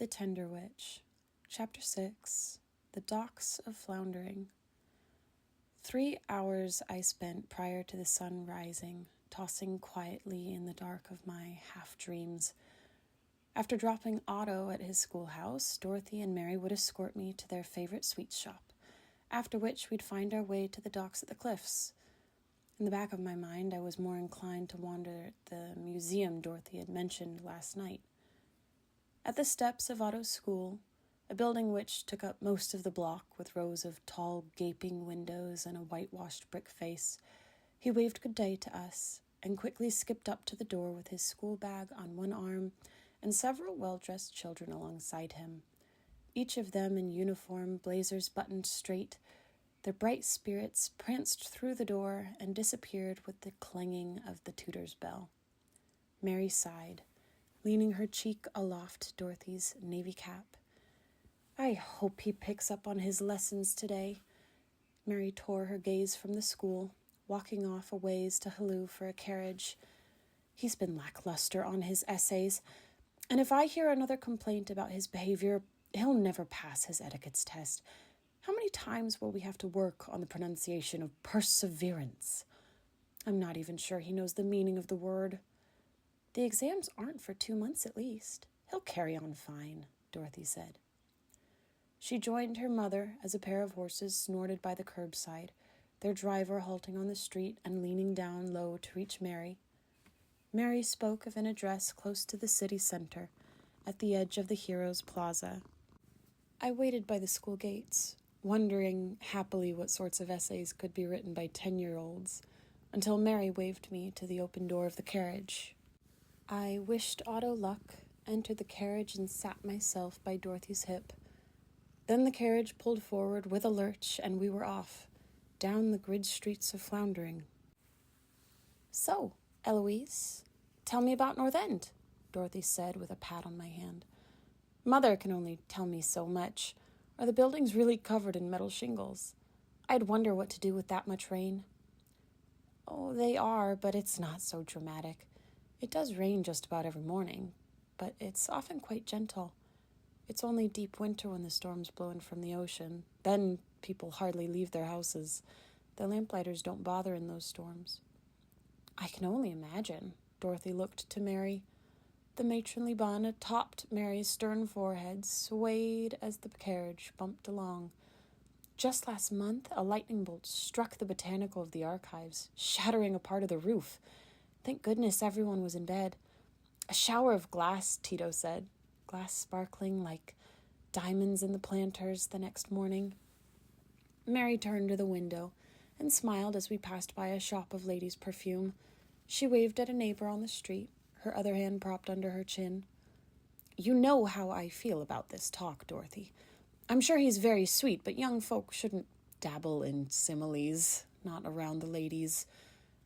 The Tender Witch. Chapter 6. The Docks of Floundering. 3 hours I spent prior to the sun rising, tossing quietly in the dark of my half-dreams. After dropping Otto at his schoolhouse, Dorothy and Mary would escort me to their favorite sweet shop, after which we'd find our way to the docks at the cliffs. In the back of my mind, I was more inclined to wander at the museum Dorothy had mentioned last night. At the steps of Otto's school, a building which took up most of the block with rows of tall, gaping windows and a whitewashed brick face, he waved good day to us and quickly skipped up to the door with his school bag on one arm and several well-dressed children alongside him, each of them in uniform, blazers buttoned straight. Their bright spirits pranced through the door and disappeared with the clanging of the tutor's bell. Mary sighed, leaning her cheek aloft to Dorothy's navy cap. I hope he picks up on his lessons today. Mary tore her gaze from the school, walking off a ways to halloo for a carriage. He's been lackluster on his essays, and if I hear another complaint about his behavior, he'll never pass his etiquettes test. How many times will we have to work on the pronunciation of perseverance? I'm not even sure he knows the meaning of the word. The exams aren't for 2 months at least. He'll carry on fine, Dorothy said. She joined her mother as a pair of horses snorted by the curbside, their driver halting on the street and leaning down low to reach Mary. Mary spoke of an address close to the city center, at the edge of the Heroes Plaza. I waited by the school gates, wondering happily what sorts of essays could be written by 10-year-olds, until Mary waved me to the open door of the carriage. I wished Otto luck, entered the carriage, and sat myself by Dorothy's hip. Then the carriage pulled forward with a lurch, and we were off, down the grid streets of Floundering. So, Eloise, tell me about North End, Dorothy said with a pat on my hand. Mother can only tell me so much. Are the buildings really covered in metal shingles? I'd wonder what to do with that much rain. Oh, they are, but it's not so dramatic. It does rain just about every morning, but it's often quite gentle. It's only deep winter when the storms blow in from the ocean. Then people hardly leave their houses. The lamplighters don't bother in those storms. I can only imagine. Dorothy looked to Mary. The matronly bun atop Mary's stern forehead swayed as the carriage bumped along. Just last month, a lightning bolt struck the botanical of the archives, shattering a part of the roof. Thank goodness everyone was in bed. A shower of glass, Tito said, glass sparkling like diamonds in the planters the next morning. Mary turned to the window and smiled as we passed by a shop of ladies' perfume. She waved at a neighbor on the street, her other hand propped under her chin. You know how I feel about this talk, Dorothy. I'm sure he's very sweet, but young folk shouldn't dabble in similes, not around the ladies.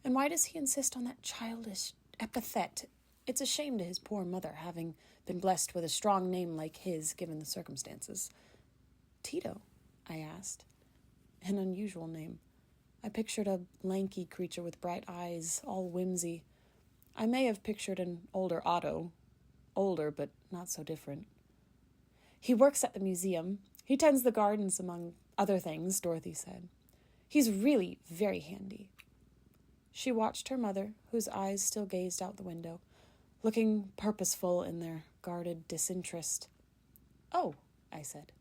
And why does he insist on that childish epithet? It's a shame to his poor mother, having been blessed with a strong name like his, given the circumstances. Tito, I asked. An unusual name. I pictured a lanky creature with bright eyes, all whimsy. I may have pictured an older Otto. Older, but not so different. He works at the museum. He tends the gardens, among other things, Dorothy said. He's really very handy. She watched her mother, whose eyes still gazed out the window, looking purposeful in their guarded disinterest. Oh, I said.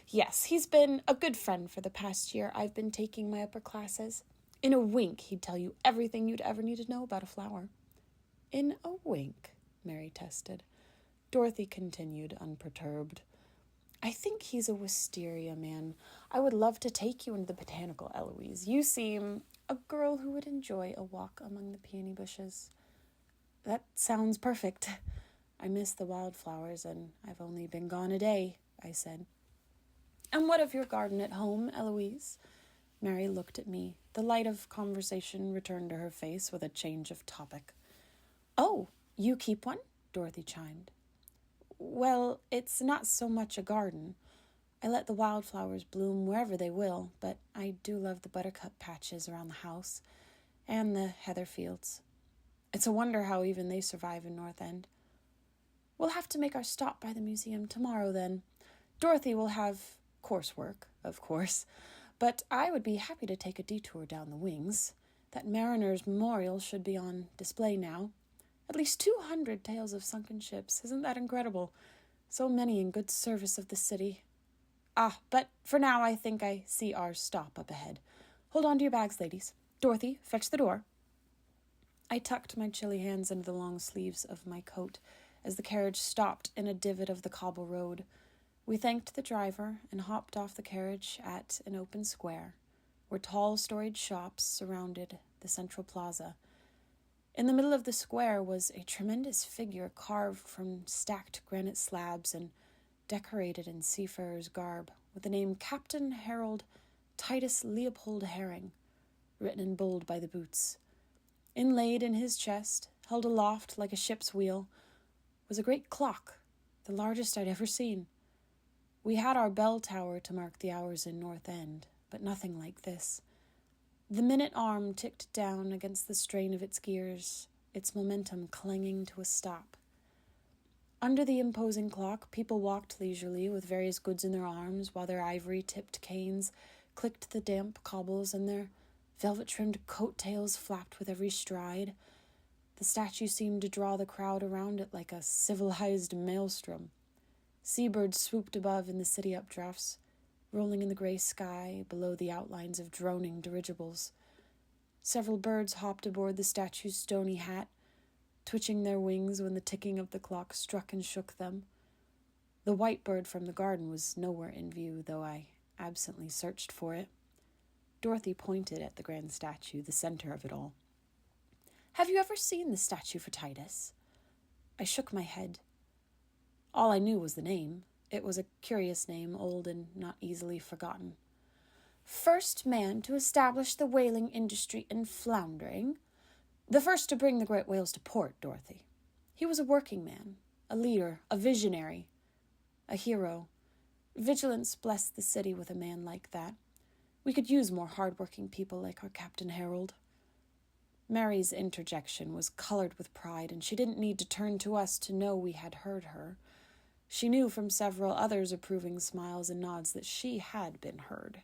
Yes, he's been a good friend for the past year I've been taking my upper classes. In a wink, he'd tell you everything you'd ever need to know about a flower. In a wink, Mary tested. Dorothy continued, unperturbed. I think he's a wisteria man. I would love to take you into the botanical, Eloise. You seem a girl who would enjoy a walk among the peony bushes. That sounds perfect. I miss the wildflowers, and I've only been gone a day, I said. And what of your garden at home, Eloise? Mary looked at me. The light of conversation returned to her face with a change of topic. Oh, you keep one? Dorothy chimed. Well, it's not so much a garden. I let the wildflowers bloom wherever they will, but I do love the buttercup patches around the house and the heather fields. It's a wonder how even they survive in North End. We'll have to make our stop by the museum tomorrow, then. Dorothy will have coursework, of course, but I would be happy to take a detour down the wings. That mariner's memorial should be on display now. At least 200 tales of sunken ships. Isn't that incredible? So many in good service of the city. But for now I think I see our stop up ahead. Hold on to your bags, ladies. Dorothy, fetch the door. I tucked my chilly hands into the long sleeves of my coat as the carriage stopped in a divot of the cobble road. We thanked the driver and hopped off the carriage at an open square, where tall storied shops surrounded the central plaza. In the middle of the square was a tremendous figure carved from stacked granite slabs and decorated in seafarer's garb, with the name Captain Harold Titus Leopold Herring, written in bold by the boots. Inlaid in his chest, held aloft like a ship's wheel, was a great clock, the largest I'd ever seen. We had our bell tower to mark the hours in North End, but nothing like this. The minute arm ticked down against the strain of its gears, its momentum clanging to a stop. Under the imposing clock, people walked leisurely with various goods in their arms, while their ivory-tipped canes clicked the damp cobbles and their velvet-trimmed coat-tails flapped with every stride. The statue seemed to draw the crowd around it like a civilized maelstrom. Seabirds swooped above in the city updrafts, rolling in the gray sky below the outlines of droning dirigibles. Several birds hopped aboard the statue's stony hat, twitching their wings when the ticking of the clock struck and shook them. The white bird from the garden was nowhere in view, though I absently searched for it. Dorothy pointed at the grand statue, the center of it all. "Have you ever seen the statue for Titus?" I shook my head. All I knew was the name. It was a curious name, old and not easily forgotten. "First man to establish the whaling industry in Floundering. The first to bring the great whales to port, Dorothy. He was a working man, a leader, a visionary, a hero. Vigilance blessed the city with a man like that. We could use more hard-working people like our Captain Harold." Mary's interjection was colored with pride, and she didn't need to turn to us to know we had heard her. She knew from several others' approving smiles and nods that she had been heard.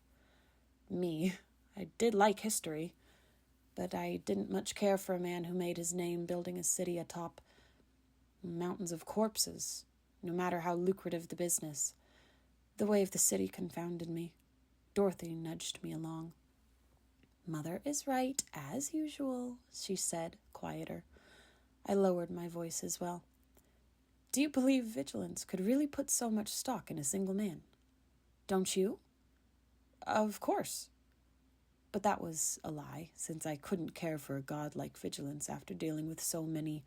Me, I did like history, but I didn't much care for a man who made his name building a city atop mountains of corpses, no matter how lucrative the business. The way of the city confounded me. Dorothy nudged me along. "Mother is right, as usual," she said, quieter. I lowered my voice as well. "Do you believe Vigilance could really put so much stock in a single man?" "Don't you?" "Of course." But that was a lie, since I couldn't care for a god like Vigilance after dealing with so many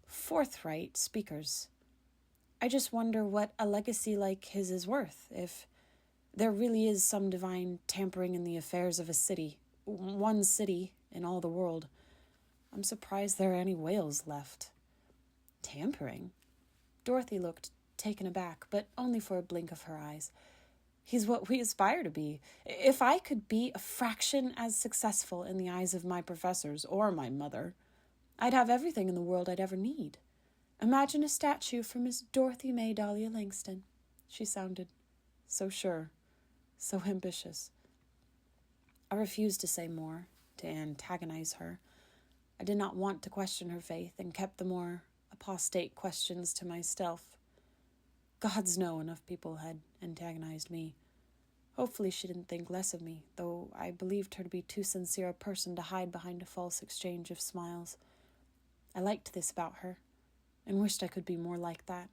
forthright speakers. I just wonder what a legacy like his is worth, if there really is some divine tampering in the affairs of a city, one city in all the world. I'm surprised there are any whales left. Tampering? Dorothy looked taken aback, but only for a blink of her eyes. He's what we aspire to be. If I could be a fraction as successful in the eyes of my professors or my mother, I'd have everything in the world I'd ever need. Imagine a statue for Miss Dorothy May Dahlia Langston. She sounded so sure, so ambitious. I refused to say more, to antagonize her. I did not want to question her faith and kept the more apostate questions to myself. Gods know enough people had antagonized me. Hopefully she didn't think less of me, though I believed her to be too sincere a person to hide behind a false exchange of smiles. I liked this about her, and wished I could be more like that.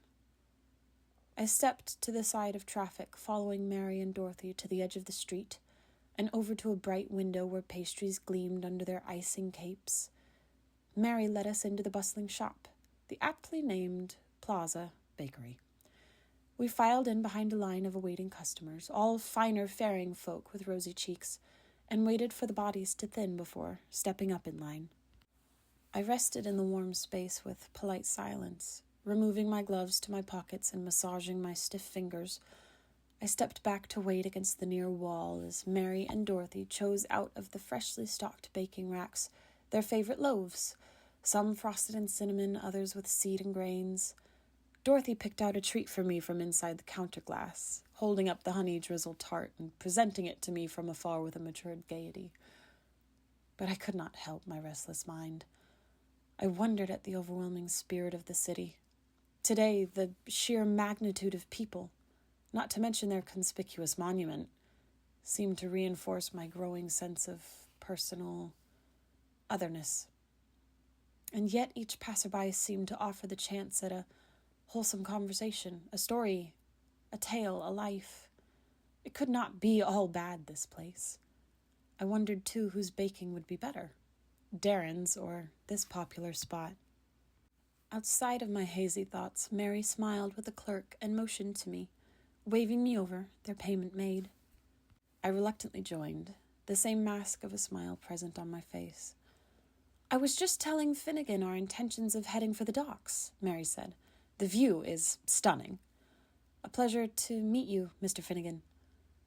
I stepped to the side of traffic, following Mary and Dorothy to the edge of the street, and over to a bright window where pastries gleamed under their icing capes. Mary led us into the bustling shop, the aptly named Plaza Bakery. We filed in behind a line of awaiting customers, all finer faring folk with rosy cheeks, and waited for the bodies to thin before stepping up in line. I rested in the warm space with polite silence, removing my gloves to my pockets and massaging my stiff fingers. I stepped back to wait against the near wall as Mary and Dorothy chose out of the freshly stocked baking racks their favorite loaves, some frosted in cinnamon, others with seed and grains. Dorothy picked out a treat for me from inside the counter glass, holding up the honey-drizzled tart and presenting it to me from afar with a matured gaiety. But I could not help my restless mind. I wondered at the overwhelming spirit of the city. Today, the sheer magnitude of people, not to mention their conspicuous monument, seemed to reinforce my growing sense of personal otherness. And yet each passerby seemed to offer the chance at a wholesome conversation, a story, a tale, a life. It could not be all bad, this place. I wondered, too, whose baking would be better, Darren's or this popular spot. Outside of my hazy thoughts, Mary smiled with the clerk and motioned to me, waving me over, their payment made. I reluctantly joined, the same mask of a smile present on my face. "I was just telling Finnegan our intentions of heading for the docks," Mary said. "The view is stunning." "A pleasure to meet you, Mr. Finnegan."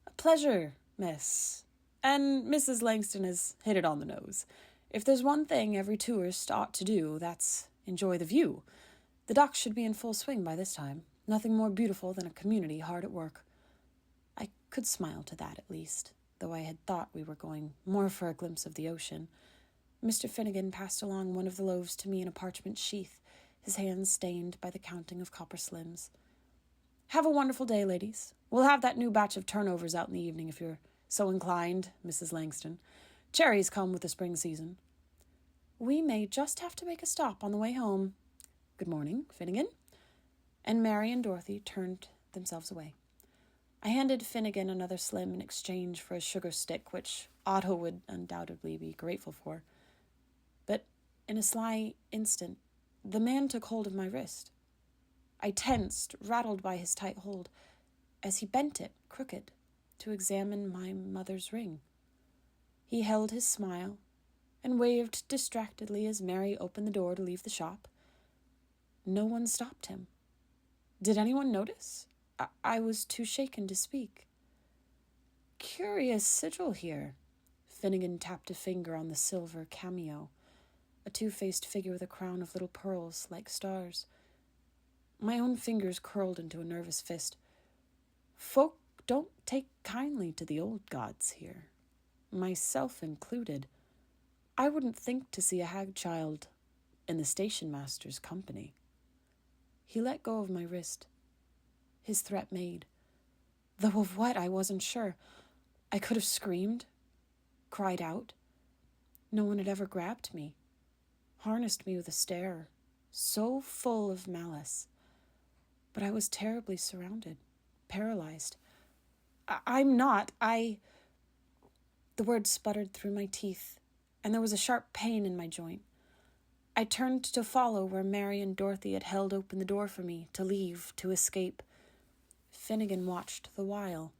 "A pleasure, miss. And Mrs. Langston has hit it on the nose. If there's one thing every tourist ought to do, that's enjoy the view. The docks should be in full swing by this time. Nothing more beautiful than a community hard at work." I could smile to that, at least, though I had thought we were going more for a glimpse of the ocean. Mr. Finnegan passed along one of the loaves to me in a parchment sheath, his hands stained by the counting of copper slims. "Have a wonderful day, ladies. We'll have that new batch of turnovers out in the evening if you're so inclined, Mrs. Langston. Cherries come with the spring season." "We may just have to make a stop on the way home. Good morning, Finnegan." And Mary and Dorothy turned themselves away. I handed Finnegan another slim in exchange for a sugar stick, which Otto would undoubtedly be grateful for. But in a sly instant, the man took hold of my wrist. I tensed, rattled by his tight hold, as he bent it, crooked, to examine my mother's ring. He held his smile and waved distractedly as Mary opened the door to leave the shop. No one stopped him. Did anyone notice? I was too shaken to speak. "Curious sigil here." Finnegan tapped a finger on the silver cameo, a two-faced figure with a crown of little pearls like stars. My own fingers curled into a nervous fist. Folk don't take kindly to the old gods here, myself included. I wouldn't think to see a hag child in the station master's company. He let go of my wrist, his threat made, though of what I wasn't sure. I could have screamed, cried out. No one had ever grabbed me, harnessed me with a stare, so full of malice. But I was terribly surrounded, paralyzed. I'm not. The words sputtered through my teeth, and there was a sharp pain in my joint. I turned to follow where Mary and Dorothy had held open the door for me, to leave, to escape. Finnegan watched the while,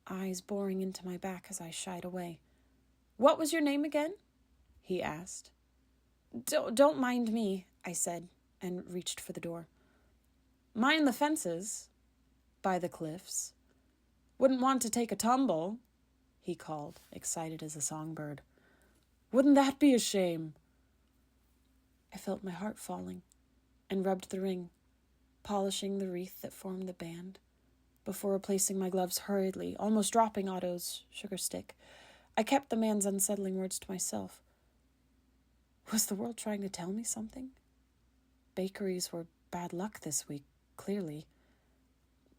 eyes boring into my back as I shied away. "What was your name again?" he asked. Don't mind me," I said, and reached for the door. "Mind the fences, by the cliffs. Wouldn't want to take a tumble," he called, excited as a songbird. "Wouldn't that be a shame?" I felt my heart falling, and rubbed the ring, polishing the wreath that formed the band, before replacing my gloves hurriedly, almost dropping Otto's sugar stick. I kept the man's unsettling words to myself. Was the world trying to tell me something? Bakeries were bad luck this week, clearly.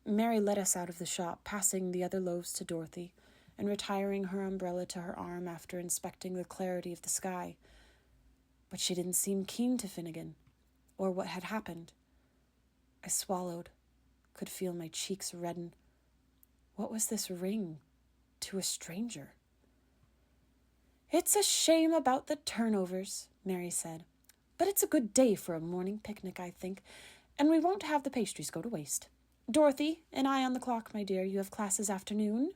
Mary led us out of the shop, passing the other loaves to Dorothy, and retiring her umbrella to her arm after inspecting the clarity of the sky. But she didn't seem keen to Finnegan, or what had happened. I swallowed, could feel my cheeks redden. What was this ring to a stranger? "It's a shame about the turnovers," Mary said. "But it's a good day for a morning picnic, I think, and we won't have the pastries go to waste. Dorothy, an eye on the clock, my dear. You have class this afternoon?"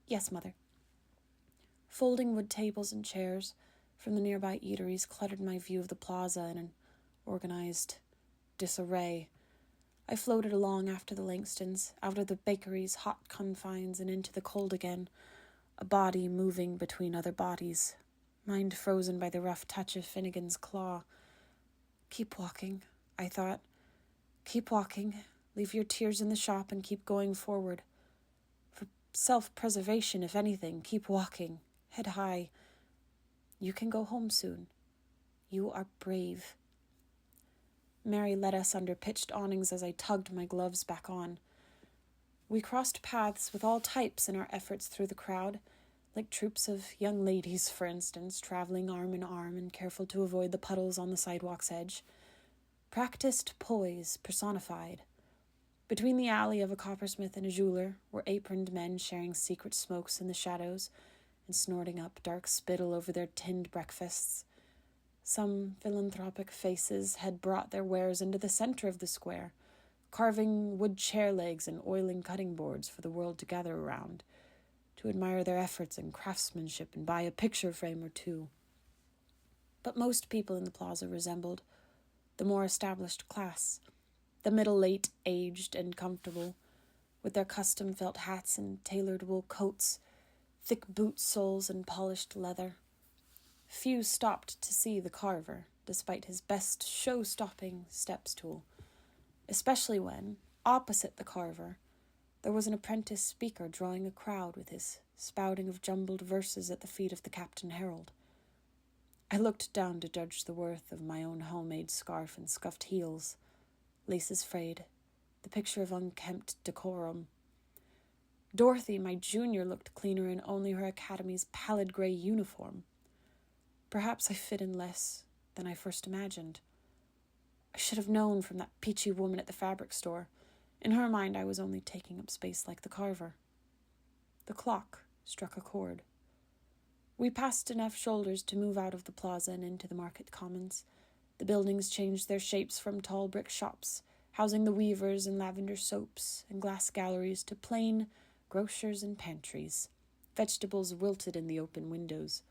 "Yes, Mother." Folding wood tables and chairs from the nearby eateries cluttered my view of the plaza in an organized disarray. I floated along after the Langstons, out of the bakery's hot confines and into the cold again, a body moving between other bodies, mind frozen by the rough touch of Finnegan's claw. Keep walking, I thought. Keep walking, leave your tears in the shop and keep going forward. For self-preservation, if anything, keep walking, head high. You can go home soon. You are brave. Mary led us under pitched awnings as I tugged my gloves back on. We crossed paths with all types in our efforts through the crowd, like troops of young ladies, for instance, traveling arm in arm and careful to avoid the puddles on the sidewalk's edge. Practiced poise personified. Between the alley of a coppersmith and a jeweler were aproned men sharing secret smokes in the shadows and snorting up dark spittle over their tinned breakfasts. Some philanthropic faces had brought their wares into the center of the square, carving wood chair legs and oiling cutting boards for the world to gather around, to admire their efforts and craftsmanship and buy a picture frame or two. But most people in the plaza resembled the more established class, the middle-late aged and comfortable, with their custom felt hats and tailored wool coats, thick boot soles and polished leather. Few stopped to see the carver, despite his best show-stopping step stool, especially when, opposite the carver, there was an apprentice speaker drawing a crowd with his spouting of jumbled verses at the feet of the Captain Herald. I looked down to judge the worth of my own homemade scarf and scuffed heels, laces frayed, the picture of unkempt decorum. Dorothy, my junior, looked cleaner in only her academy's pallid grey uniform. Perhaps I fit in less than I first imagined. I should have known from that peachy woman at the fabric store. In her mind, I was only taking up space like the carver. The clock struck a chord. We passed enough shoulders to move out of the plaza and into the market commons. The buildings changed their shapes from tall brick shops, housing the weavers and lavender soaps and glass galleries, to plain grocers and pantries. Vegetables wilted in the open windows.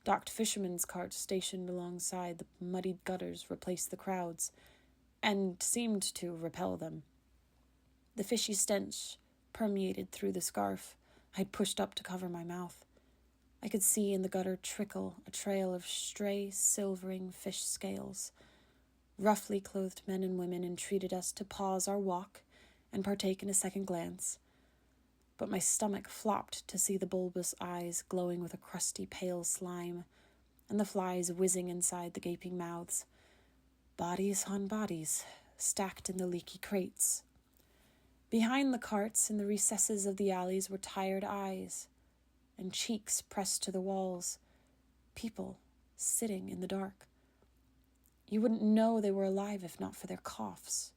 Docked fishermen's carts stationed alongside the muddied gutters replaced the crowds, and seemed to repel them. The fishy stench permeated through the scarf I'd pushed up to cover my mouth. I could see in the gutter trickle a trail of stray, silvering fish scales. Roughly clothed men and women entreated us to pause our walk and partake in a second glance. But my stomach flopped to see the bulbous eyes glowing with a crusty pale slime, and the flies whizzing inside the gaping mouths. Bodies on bodies, stacked in the leaky crates. Behind the carts, in the recesses of the alleys, were tired eyes, and cheeks pressed to the walls. People sitting in the dark. You wouldn't know they were alive if not for their coughs.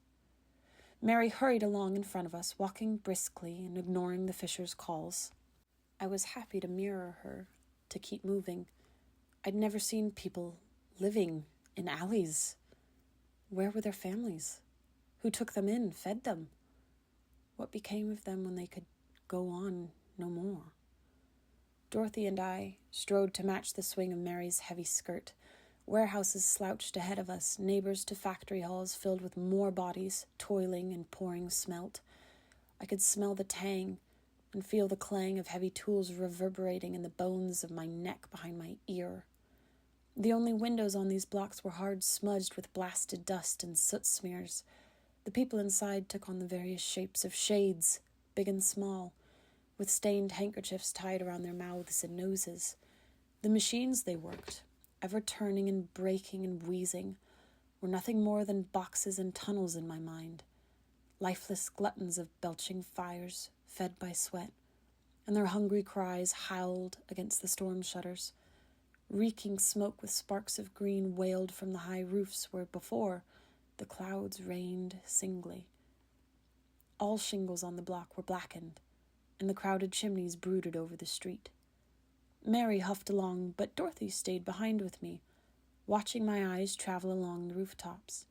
Mary hurried along in front of us, walking briskly and ignoring the fisher's calls. I was happy to mirror her, to keep moving. I'd never seen people living in alleys. Where were their families? Who took them in, fed them? What became of them when they could go on no more? Dorothy and I strode to match the swing of Mary's heavy skirt. Warehouses slouched ahead of us, neighbors to factory halls filled with more bodies, toiling and pouring smelt. I could smell the tang and feel the clang of heavy tools reverberating in the bones of my neck behind my ear. The only windows on these blocks were hard smudged with blasted dust and soot smears. The people inside took on the various shapes of shades, big and small, with stained handkerchiefs tied around their mouths and noses. The machines they worked, ever turning and breaking and wheezing, were nothing more than boxes and tunnels in my mind, lifeless gluttons of belching fires, fed by sweat, and their hungry cries howled against the storm shutters. Reeking smoke with sparks of green wailed from the high roofs where before the clouds rained singly. All shingles on the block were blackened, and the crowded chimneys brooded over the street. Mary huffed along, but Dorothy stayed behind with me, watching my eyes travel along the rooftops.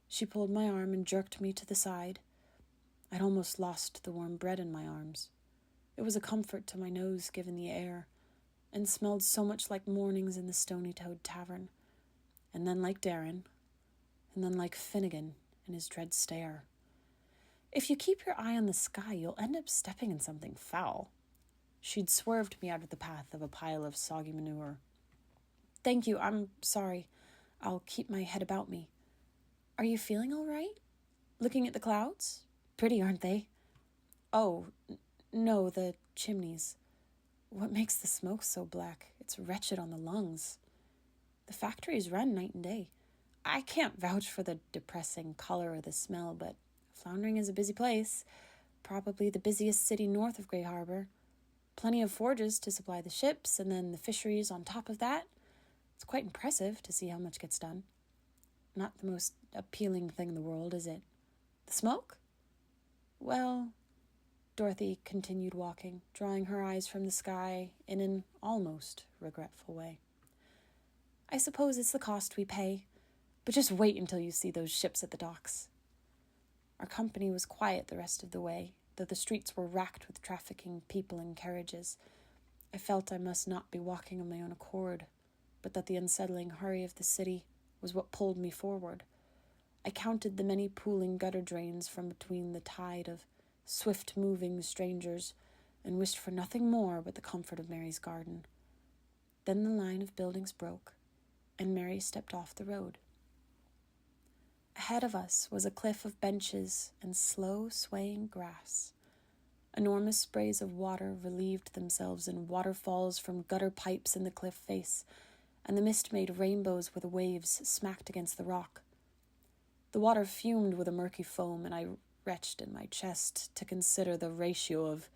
She pulled my arm and jerked me to the side. I'd almost lost the warm bread in my arms. It was a comfort to my nose given the air, and smelled so much like mornings in the Stony-Toed Tavern, and then like Darren, and then like Finnegan and his dread stare. If you keep your eye on the sky, you'll end up stepping in something foul. She'd swerved me out of the path of a pile of soggy manure. Thank you, I'm sorry. I'll keep my head about me. Are you feeling all right? Looking at the clouds? Pretty, aren't they? Oh, no, the chimneys. What makes the smoke so black? It's wretched on the lungs. The factories run night and day. I can't vouch for the depressing color or the smell, but Floundering is a busy place. Probably the busiest city north of Grey Harbor. Plenty of forges to supply the ships, and then the fisheries on top of that. It's quite impressive to see how much gets done. Not the most appealing thing in the world, is it? The smoke? Well, Dorothy continued walking, drawing her eyes from the sky in an almost regretful way. I suppose it's the cost we pay, but just wait until you see those ships at the docks. Our company was quiet the rest of the way, though the streets were racked with trafficking people and carriages. I felt I must not be walking of my own accord, but that the unsettling hurry of the city was what pulled me forward. I counted the many pooling gutter drains from between the tide of swift-moving strangers and wished for nothing more but the comfort of Mary's garden. Then the line of buildings broke, and Mary stepped off the road. Ahead of us was a cliff of benches and slow swaying grass. Enormous sprays of water relieved themselves in waterfalls from gutter pipes in the cliff face, and the mist made rainbows where the waves smacked against the rock. The water fumed with a murky foam, and I retched in my chest to consider the ratio of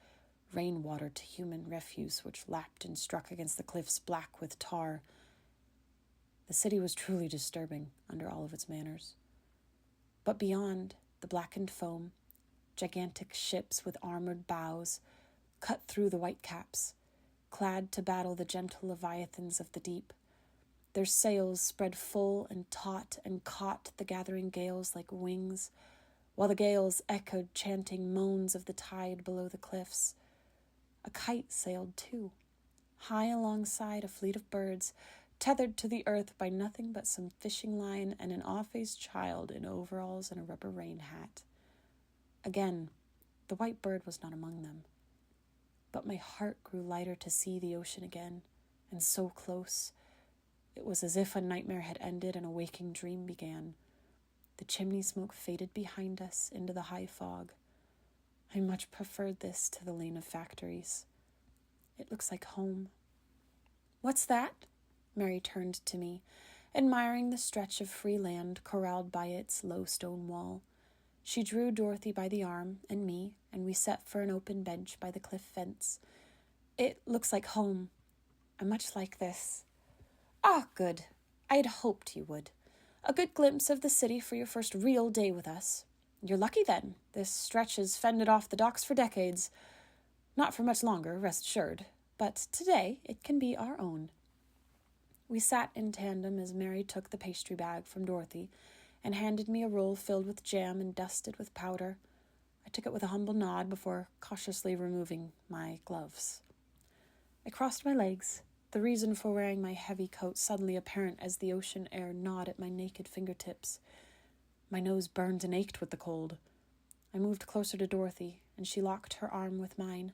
rainwater to human refuse which lapped and struck against the cliffs black with tar. The city was truly disturbing under all of its manners. But beyond the blackened foam, gigantic ships with armored bows cut through the whitecaps, clad to battle the gentle leviathans of the deep. Their sails spread full and taut and caught the gathering gales like wings, while the gales echoed chanting moans of the tide below the cliffs. A kite sailed too, high alongside a fleet of birds, tethered to the earth by nothing but some fishing line and an awe-faced child in overalls and a rubber rain hat. Again, the white bird was not among them. But my heart grew lighter to see the ocean again, and so close. It was as if a nightmare had ended and a waking dream began. The chimney smoke faded behind us into the high fog. I much preferred this to the lane of factories. It looks like home. What's that? Mary turned to me, admiring the stretch of free land corralled by its low stone wall. She drew Dorothy by the arm and me, and we set for an open bench by the cliff fence. It looks like home. I much like this. Ah, good. I had hoped you would. A good glimpse of the city for your first real day with us. You're lucky, then. This stretch has fended off the docks for decades. Not for much longer, rest assured. But today it can be our own. We sat in tandem as Mary took the pastry bag from Dorothy and handed me a roll filled with jam and dusted with powder. I took it with a humble nod before cautiously removing my gloves. I crossed my legs, the reason for wearing my heavy coat suddenly apparent as the ocean air gnawed at my naked fingertips. My nose burned and ached with the cold. I moved closer to Dorothy, and she locked her arm with mine.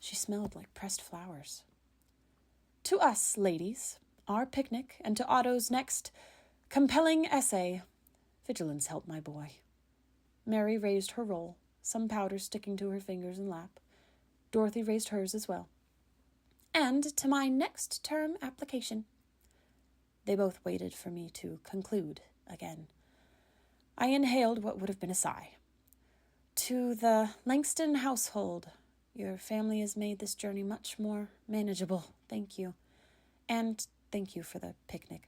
She smelled like pressed flowers. To us, ladies, our picnic, and to Otto's next compelling essay. Vigilance help, my boy. Mary raised her roll, some powder sticking to her fingers and lap. Dorothy raised hers as well. And to my next term application. They both waited for me to conclude again. I inhaled what would have been a sigh. To the Langston household, your family has made this journey much more manageable. Thank you. And thank you for the picnic.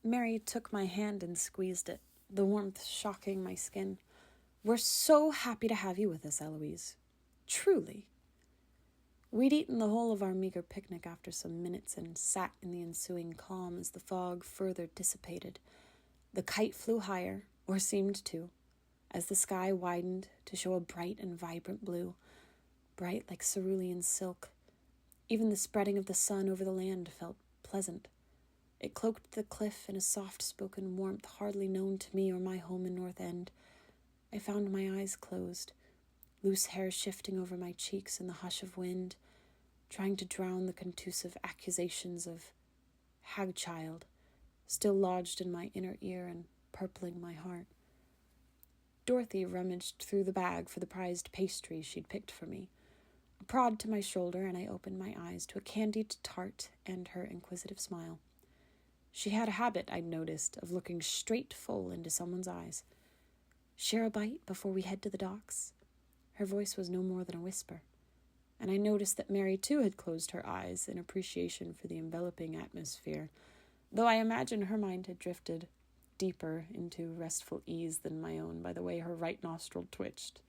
Mary took my hand and squeezed it, the warmth shocking my skin. We're so happy to have you with us, Eloise. Truly. We'd eaten the whole of our meager picnic after some minutes and sat in the ensuing calm as the fog further dissipated. The kite flew higher, or seemed to, as the sky widened to show a bright and vibrant blue, bright like cerulean silk. Even the spreading of the sun over the land felt pleasant. It cloaked the cliff in a soft-spoken warmth hardly known to me or my home in North End. I found my eyes closed, loose hair shifting over my cheeks in the hush of wind, trying to drown the contusive accusations of hag-child, still lodged in my inner ear and purpling my heart. Dorothy rummaged through the bag for the prized pastry she'd picked for me. A prod to my shoulder, and I opened my eyes to a candied tart and her inquisitive smile. She had a habit, I'd noticed, of looking straight full into someone's eyes. "Share a bite before we head to the docks?" Her voice was no more than a whisper, and I noticed that Mary too had closed her eyes in appreciation for the enveloping atmosphere, though I imagine her mind had drifted deeper into restful ease than my own by the way her right nostril twitched.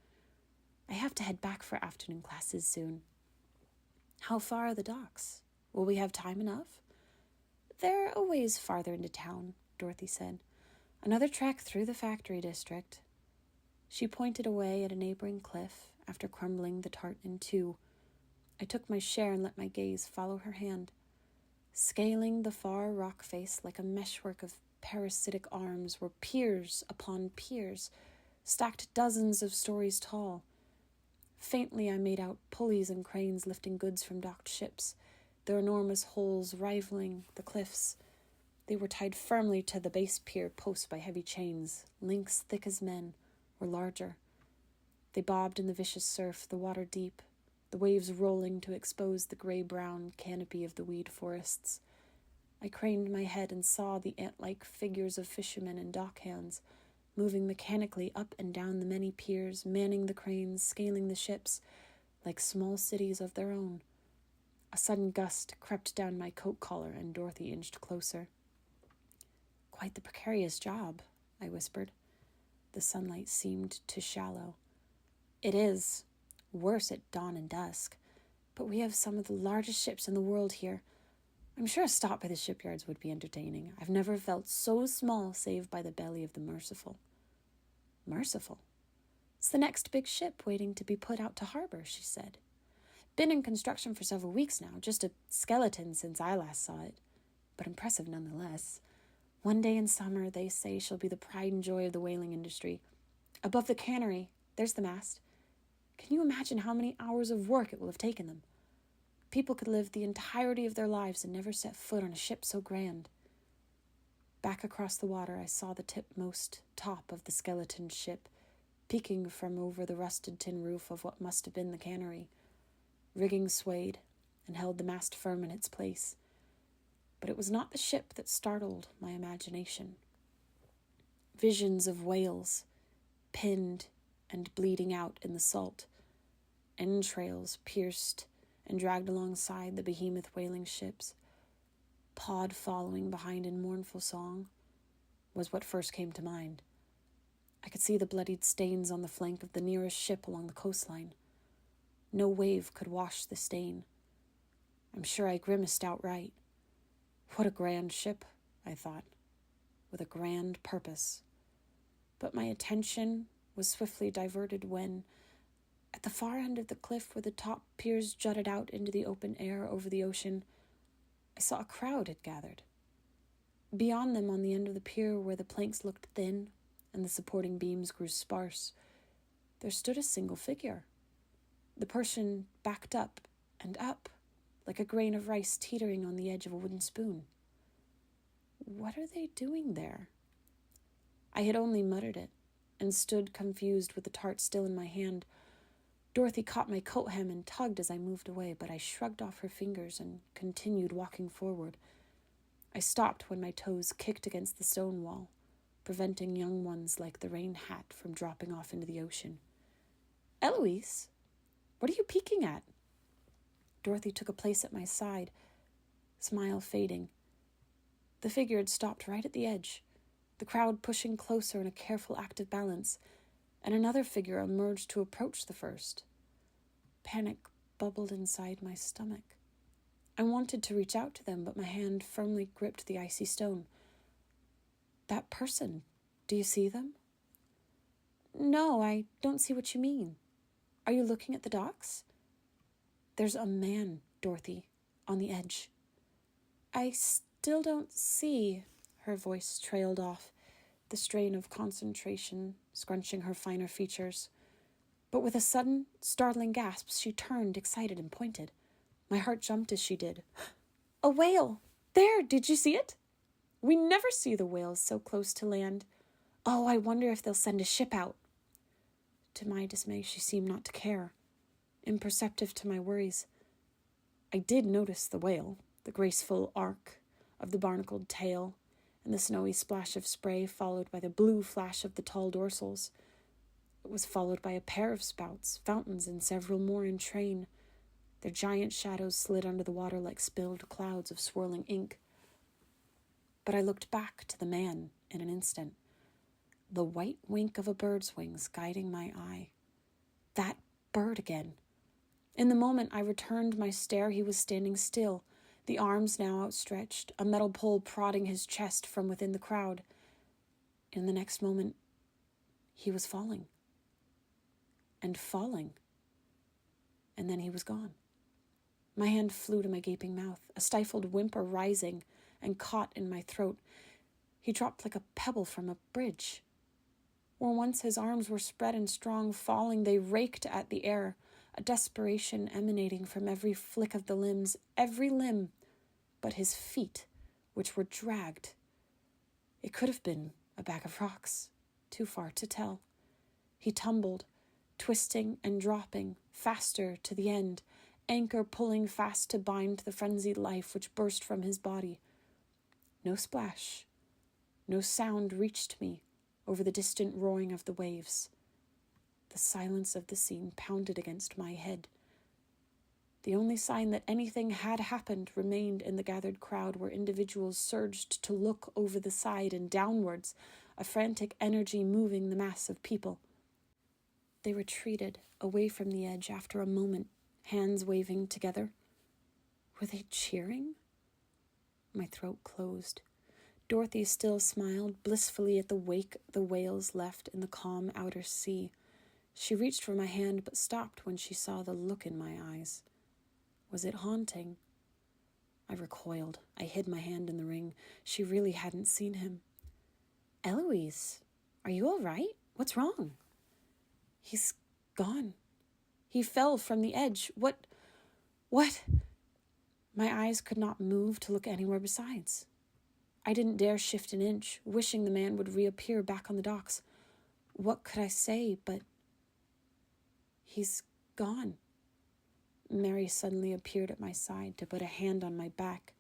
"I have to head back for afternoon classes soon." "How far are the docks? Will we have time enough?" "They're a ways farther into town," Dorothy said. "Another trek through the factory district." She pointed away at a neighboring cliff after crumbling the tart in two. I took my share and let my gaze follow her hand. Scaling the far rock face like a meshwork of parasitic arms were piers upon piers, stacked dozens of stories tall. Faintly I made out pulleys and cranes lifting goods from docked ships, their enormous holes rivaling the cliffs. They were tied firmly to the base pier posts by heavy chains, links thick as men, or larger. They bobbed in the vicious surf, the water deep, the waves rolling to expose the gray-brown canopy of the weed forests. I craned my head and saw the ant-like figures of fishermen and dockhands, moving mechanically up and down the many piers, manning the cranes, scaling the ships, like small cities of their own. A sudden gust crept down my coat collar, and Dorothy inched closer. "Quite the precarious job," I whispered. The sunlight seemed too shallow. "It is. Worse at dawn and dusk. But we have some of the largest ships in the world here. I'm sure a stop by the shipyards would be entertaining. I've never felt so small save by the belly of the Merciful." "Merciful?" "It's the next big ship waiting to be put out to harbor," she said. "Been in construction for several weeks now, just a skeleton since I last saw it, but impressive nonetheless. One day in summer, they say she'll be the pride and joy of the whaling industry. Above the cannery, there's the mast. Can you imagine how many hours of work it will have taken them? People could live the entirety of their lives and never set foot on a ship so grand." Back across the water, I saw the tipmost top of the skeleton ship, peeking from over the rusted tin roof of what must have been the cannery. Rigging swayed and held the mast firm in its place. But it was not the ship that startled my imagination. Visions of whales, pinned and bleeding out in the salt, entrails pierced and dragged alongside the behemoth whaling ships, Pod following behind in mournful song, was what first came to mind. I could see the bloodied stains on the flank of the nearest ship along the coastline. No wave could wash the stain. I'm sure I grimaced outright. What a grand ship, I thought, with a grand purpose. But my attention was swiftly diverted when, at the far end of the cliff where the top piers jutted out into the open air over the ocean, I saw a crowd had gathered. Beyond them, on the end of the pier where the planks looked thin and the supporting beams grew sparse, there stood a single figure. The person backed up and up, like a grain of rice teetering on the edge of a wooden spoon. What are they doing there? I had only muttered it, and stood confused with the tart still in my hand. Dorothy caught my coat hem and tugged as I moved away, but I shrugged off her fingers and continued walking forward. I stopped when my toes kicked against the stone wall, preventing young ones like the rain hat from dropping off into the ocean. "Eloise, what are you peeking at?" Dorothy took a place at my side, smile fading. The figure had stopped right at the edge, the crowd pushing closer in a careful act of balance, and another figure emerged to approach the first. Panic bubbled inside my stomach. I wanted to reach out to them, but my hand firmly gripped the icy stone. "That person, do you see them?" "No, I don't see what you mean. Are you looking at the docks?" "There's a man, Dorothy, on the edge." "I still don't see," her voice trailed off, the strain of concentration scrunching her finer features. But with a sudden, startling gasp, she turned, excited, and pointed. My heart jumped as she did. "A whale! There, did you see it? We never see the whales so close to land. Oh, I wonder if they'll send a ship out." To my dismay, she seemed not to care, imperceptive to my worries. I did notice the whale, the graceful arc of the barnacled tail, and the snowy splash of spray followed by the blue flash of the tall dorsals. It was followed by a pair of spouts, fountains, and several more in train. Their giant shadows slid under the water like spilled clouds of swirling ink. But I looked back to the man in an instant, the white wink of a bird's wings guiding my eye. That bird again. In the moment I returned my stare, he was standing still, the arms now outstretched, a metal pole prodding his chest from within the crowd. In the next moment, he was falling. And falling. And then he was gone. My hand flew to my gaping mouth, a stifled whimper rising and caught in my throat. He dropped like a pebble from a bridge. Where once his arms were spread and strong, falling, they raked at the air, a desperation emanating from every flick of the limbs, every limb, but his feet, which were dragged. It could have been a bag of rocks, too far to tell. He tumbled, twisting and dropping, faster to the end, anchor pulling fast to bind the frenzied life which burst from his body. No splash, no sound reached me over the distant roaring of the waves. The silence of the scene pounded against my head. The only sign that anything had happened remained in the gathered crowd, where individuals surged to look over the side and downwards, a frantic energy moving the mass of people. They retreated away from the edge after a moment, hands waving together. Were they cheering? My throat closed. Dorothy still smiled blissfully at the wake the whales left in the calm outer sea. She reached for my hand but stopped when she saw the look in my eyes. Was it haunting? I recoiled. I hid my hand in the ring. She really hadn't seen him. Eloise, are you all right? What's wrong? He's gone. He fell from the edge. What? My eyes could not move to look anywhere besides. I didn't dare shift an inch, wishing the man would reappear back on the docks. What could I say but... He's gone. Mary suddenly appeared at my side to put a hand on my back.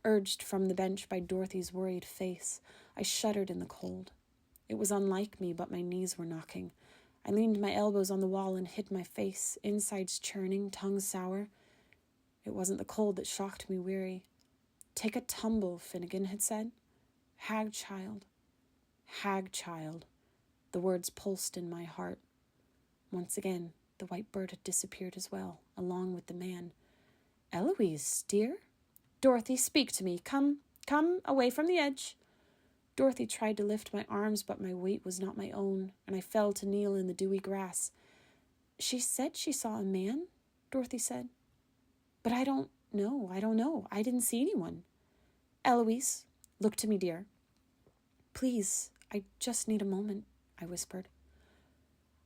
Urged from the bench by Dorothy's worried face, I shuddered in the cold. It was unlike me, but my knees were knocking. I leaned my elbows on the wall and hid my face, insides churning, tongue sour. It wasn't the cold that shocked me weary. Take a tumble, Finnegan had said. Hag child. The words pulsed in my heart. Once again, the white bird had disappeared as well, along with the man. Eloise, dear? Dorothy, speak to me. Come away from the edge. Dorothy tried to lift my arms, but my weight was not my own, and I fell to kneel in the dewy grass. She said she saw a man, Dorothy said. But I don't know. I didn't see anyone. Eloise, look to me, dear. Please, I just need a moment, I whispered.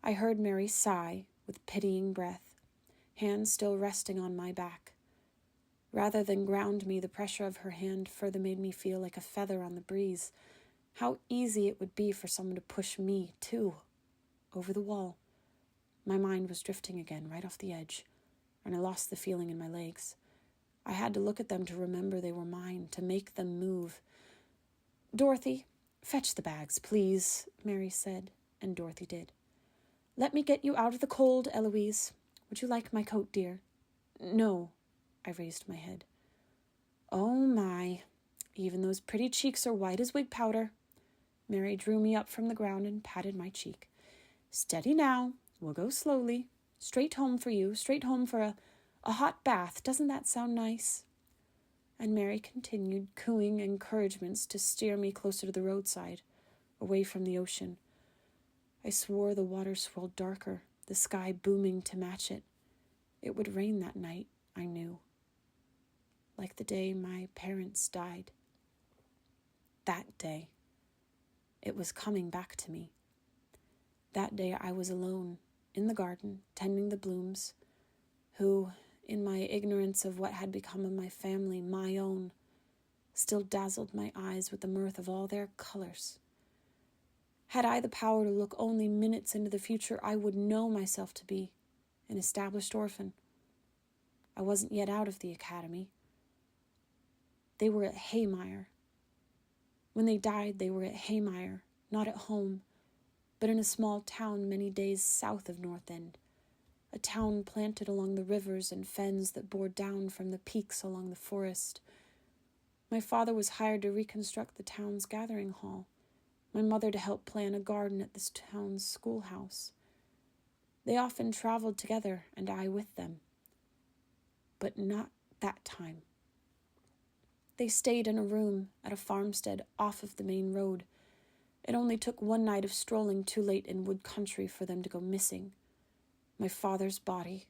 I heard Mary sigh with pitying breath, hands still resting on my back. Rather than ground me, the pressure of her hand further made me feel like a feather on the breeze. How easy it would be for someone to push me, too, over the wall. My mind was drifting again, right off the edge, and I lost the feeling in my legs. I had to look at them to remember they were mine, to make them move. Dorothy, fetch the bags, please, Mary said, and Dorothy did. Let me get you out of the cold, Eloise. Would you like my coat, dear? No, I raised my head. Oh, my. Even those pretty cheeks are white as wig powder. Mary drew me up from the ground and patted my cheek. Steady now. We'll go slowly. Straight home for you. Straight home for a hot bath. Doesn't that sound nice? And Mary continued cooing encouragements to steer me closer to the roadside, away from the ocean. I swore the water swirled darker, the sky booming to match it. It would rain that night, I knew. Like the day my parents died. That day. It was coming back to me. That day I was alone, in the garden, tending the blooms, who, in my ignorance of what had become of my family, my own, still dazzled my eyes with the mirth of all their colors. Had I the power to look only minutes into the future, I would know myself to be an established orphan. I wasn't yet out of the academy. They were at Haymeyer. When they died, they were at Haymeyer, not at home, but in a small town many days south of North End, a town planted along the rivers and fens that bore down from the peaks along the forest. My father was hired to reconstruct the town's gathering hall, my mother to help plan a garden at this town's schoolhouse. They often traveled together, and I with them. But not that time. They stayed in a room at a farmstead off of the main road. It only took one night of strolling too late in wood country for them to go missing. My father's body,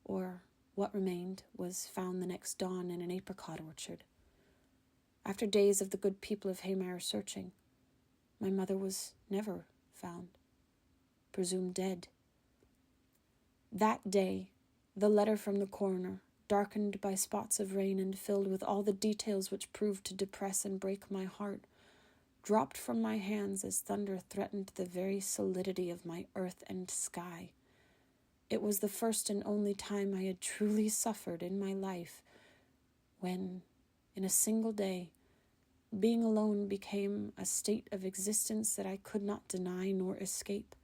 or what remained, was found the next dawn in an apricot orchard. After days of the good people of Haymeyer searching, my mother was never found, presumed dead. That day, the letter from the coroner, darkened by spots of rain and filled with all the details which proved to depress and break my heart, dropped from my hands as thunder threatened the very solidity of my earth and sky. It was the first and only time I had truly suffered in my life, when, in a single day, being alone became a state of existence that I could not deny nor escape.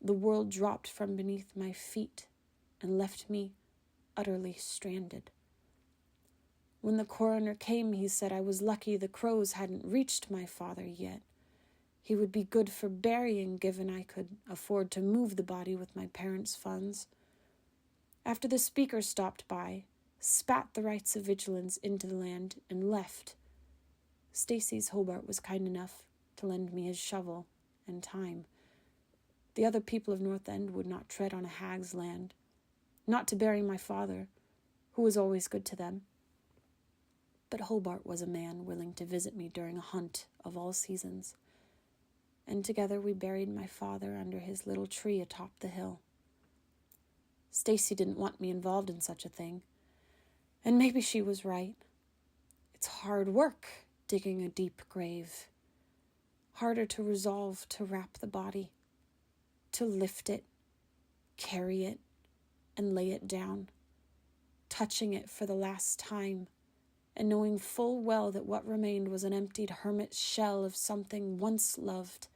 The world dropped from beneath my feet and left me utterly stranded. When the coroner came, he said I was lucky the crows hadn't reached my father yet. He would be good for burying, given I could afford to move the body with my parents' funds. After the speaker stopped by, spat the rights of vigilance into the land, and left, Stacy's Hobart was kind enough to lend me his shovel and time. The other people of North End would not tread on a hag's land, not to bury my father, who was always good to them. But Hobart was a man willing to visit me during a hunt of all seasons, and together we buried my father under his little tree atop the hill. Stacy didn't want me involved in such a thing, and maybe she was right. It's hard work digging a deep grave, harder to resolve to wrap the body, to lift it, carry it, and lay it down, touching it for the last time, and knowing full well that what remained was an emptied hermit's shell of something once loved.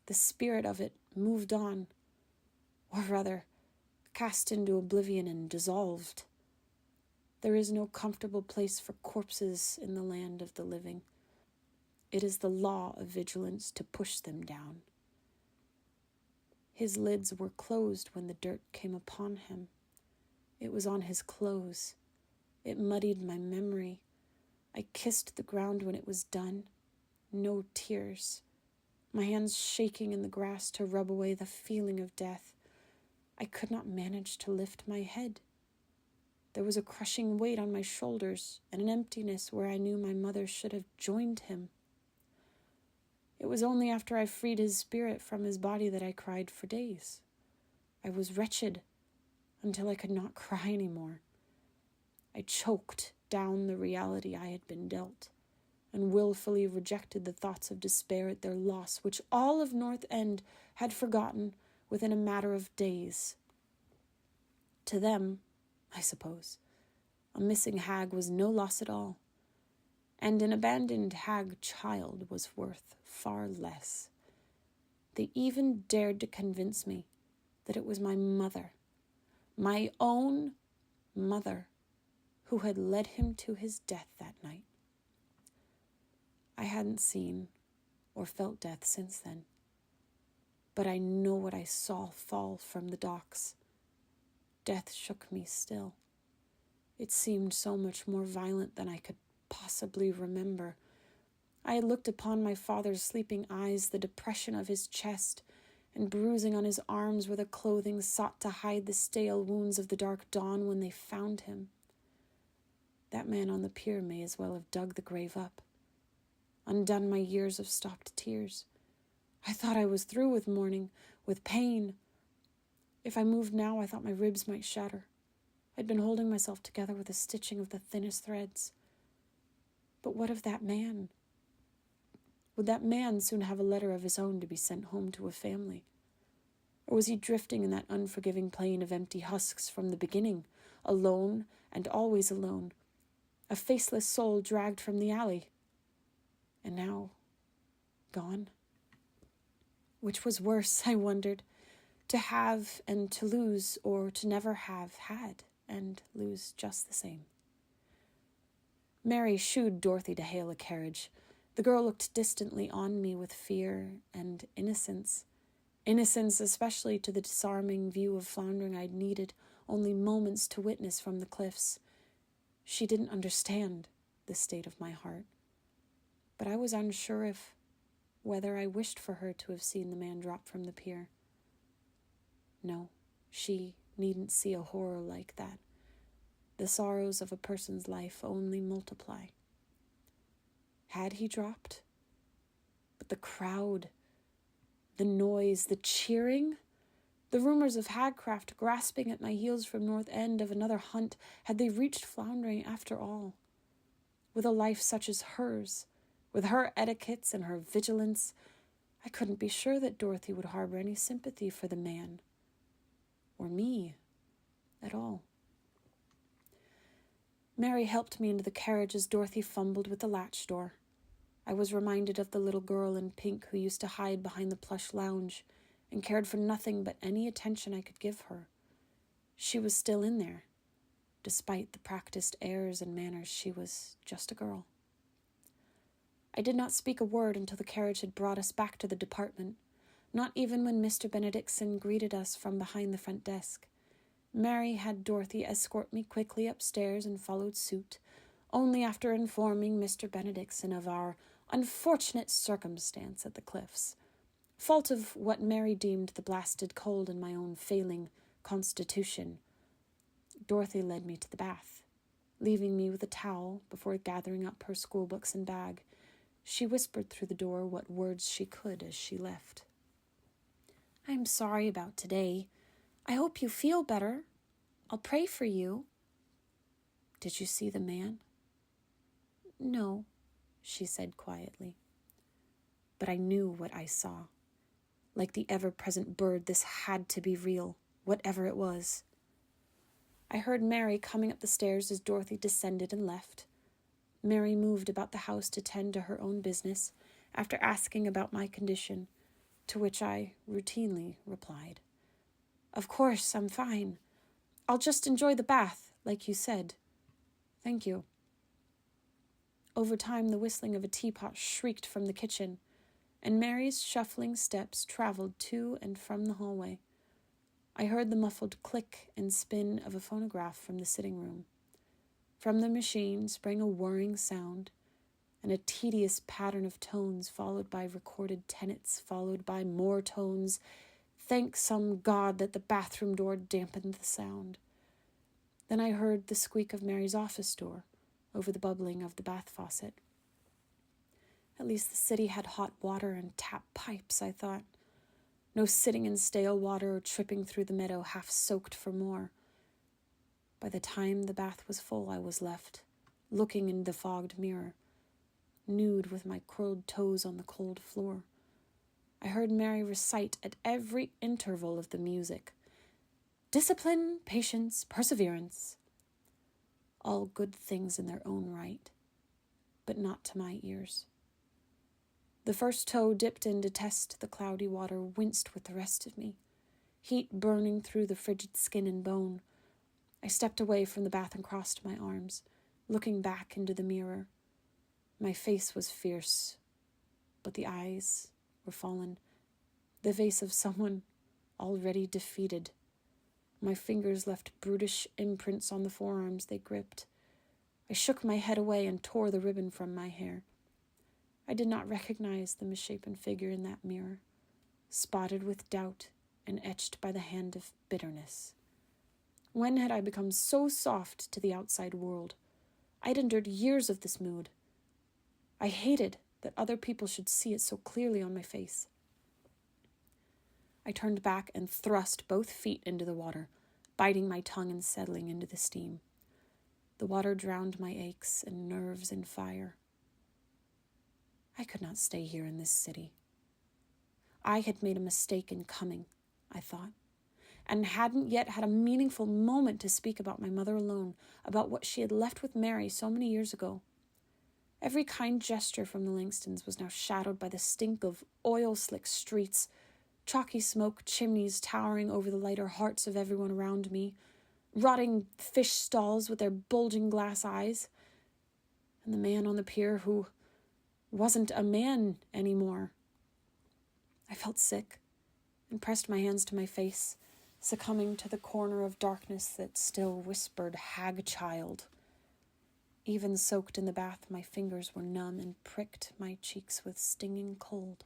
The spirit of it moved on, or rather, cast into oblivion and dissolved. There is no comfortable place for corpses in the land of the living. It is the law of vigilance to push them down. His lids were closed when the dirt came upon him. It was on his clothes. It muddied my memory. I kissed the ground when it was done. No tears. My hands shaking in the grass to rub away the feeling of death. I could not manage to lift my head. There was a crushing weight on my shoulders and an emptiness where I knew my mother should have joined him. It was only after I freed his spirit from his body that I cried for days. I was wretched until I could not cry anymore. I choked down the reality I had been dealt and willfully rejected the thoughts of despair at their loss, which all of North End had forgotten within a matter of days. To them, I suppose, a missing hag was no loss at all, and an abandoned hag child was worth far less. They even dared to convince me that it was my mother, my own mother, who had led him to his death that night. I hadn't seen or felt death since then, but I know what I saw fall from the docks. Death shook me still. It seemed so much more violent than I could possibly remember. I had looked upon my father's sleeping eyes, the depression of his chest, and bruising on his arms where the clothing sought to hide the stale wounds of the dark dawn when they found him. That man on the pier may as well have dug the grave up, undone my years of stopped tears. I thought I was through with mourning, with pain. If I moved now, I thought my ribs might shatter. I'd been holding myself together with a stitching of the thinnest threads. But what of that man? Would that man soon have a letter of his own to be sent home to a family? Or was he drifting in that unforgiving plain of empty husks from the beginning, alone and always alone, a faceless soul dragged from the alley? And now, gone? Which was worse, I wondered, to have and to lose, or to never have had and lose just the same. Mary shooed Dorothy to hail a carriage. The girl looked distantly on me with fear and innocence. Innocence especially to the disarming view of Floundering I'd needed only moments to witness from the cliffs. She didn't understand the state of my heart. But I was unsure whether I wished for her to have seen the man drop from the pier. No, she needn't see a horror like that. The sorrows of a person's life only multiply. Had he dropped? But the crowd, the noise, the cheering, the rumors of Hagcraft grasping at my heels from North End of another hunt, had they reached Floundering after all? With a life such as hers, with her etiquettes and her vigilance, I couldn't be sure that Dorothy would harbor any sympathy for the man, or me, at all. Mary helped me into the carriage as Dorothy fumbled with the latch door. I was reminded of the little girl in pink who used to hide behind the plush lounge and cared for nothing but any attention I could give her. She was still in there. Despite the practiced airs and manners, she was just a girl. I did not speak a word until the carriage had brought us back to the department, not even when Mr. Benedictson greeted us from behind the front desk. Mary had Dorothy escort me quickly upstairs and followed suit, only after informing Mr. Benedictson of our unfortunate circumstance at the cliffs, fault of what Mary deemed the blasted cold and my own failing constitution. Dorothy led me to the bath, leaving me with a towel before gathering up her schoolbooks and bag. She whispered through the door what words she could as she left. "I'm sorry about today. I hope you feel better. I'll pray for you." "Did you see the man?" "No," she said quietly. But I knew what I saw. Like the ever-present bird, this had to be real, whatever it was. I heard Mary coming up the stairs as Dorothy descended and left. Mary moved about the house to tend to her own business after asking about my condition, to which I routinely replied, "Of course, I'm fine. I'll just enjoy the bath, like you said. Thank you." Over time, the whistling of a teapot shrieked from the kitchen, and Mary's shuffling steps traveled to and from the hallway. I heard the muffled click and spin of a phonograph from the sitting room. From the machine sprang a whirring sound, and a tedious pattern of tones followed by recorded tenets, followed by more tones. Thank some God that the bathroom door dampened the sound. Then I heard the squeak of Mary's office door over the bubbling of the bath faucet. At least the city had hot water and tap pipes, I thought. No sitting in stale water or tripping through the meadow half-soaked for more. By the time the bath was full, I was left, looking in the fogged mirror, nude with my curled toes on the cold floor. I heard Mary recite at every interval of the music, "Discipline, patience, perseverance." All good things in their own right, but not to my ears. The first toe dipped in to test the cloudy water winced with the rest of me, heat burning through the frigid skin and bone. I stepped away from the bath and crossed my arms, looking back into the mirror. My face was fierce, but the eyes were fallen, the face of someone already defeated. My fingers left brutish imprints on the forearms they gripped. I shook my head away and tore the ribbon from my hair. I did not recognize the misshapen figure in that mirror, spotted with doubt and etched by the hand of bitterness. When had I become so soft to the outside world? I'd endured years of this mood. I hated that other people should see it so clearly on my face. I turned back and thrust both feet into the water, biting my tongue and settling into the steam. The water drowned my aches and nerves in fire. I could not stay here in this city. I had made a mistake in coming, I thought, and hadn't yet had a meaningful moment to speak about my mother alone, about what she had left with Mary so many years ago. Every kind gesture from the Langstons was now shadowed by the stink of oil-slick streets, chalky smoke chimneys towering over the lighter hearts of everyone around me, rotting fish stalls with their bulging glass eyes, and the man on the pier who wasn't a man anymore. I felt sick and pressed my hands to my face, succumbing to the corner of darkness that still whispered hag child. Even soaked in the bath, my fingers were numb and pricked my cheeks with stinging cold.